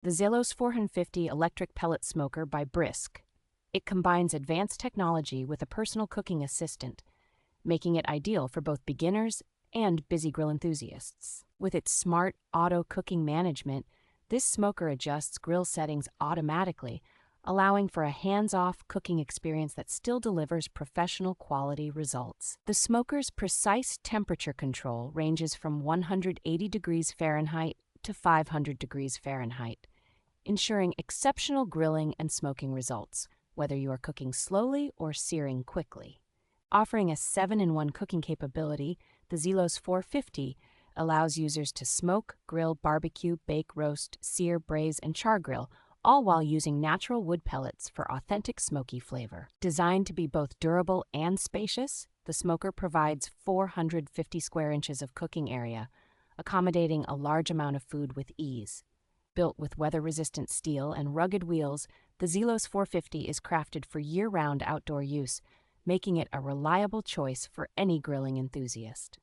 The Zelos-450 Electric Pellet Smoker by Brisk. It combines advanced technology with a personal cooking assistant, making it ideal for both beginners and busy grill enthusiasts. With its smart auto cooking management, this smoker adjusts grill settings automatically, allowing for a hands-off cooking experience that still delivers professional quality results. The smoker's precise temperature control ranges from 180 degrees Fahrenheit to 500 degrees Fahrenheit, ensuring exceptional grilling and smoking results, whether you are cooking slowly or searing quickly. Offering a 7-in-1 cooking capability, the Zelos-450 allows users to smoke, grill, barbecue, bake, roast, sear, braise, and char-grill, all while using natural wood pellets for authentic smoky flavor. Designed to be both durable and spacious, the smoker provides 450 square inches of cooking area, accommodating a large amount of food with ease. Built with weather-resistant steel and rugged wheels, the Zelos-450 is crafted for year-round outdoor use, making it a reliable choice for any grilling enthusiast.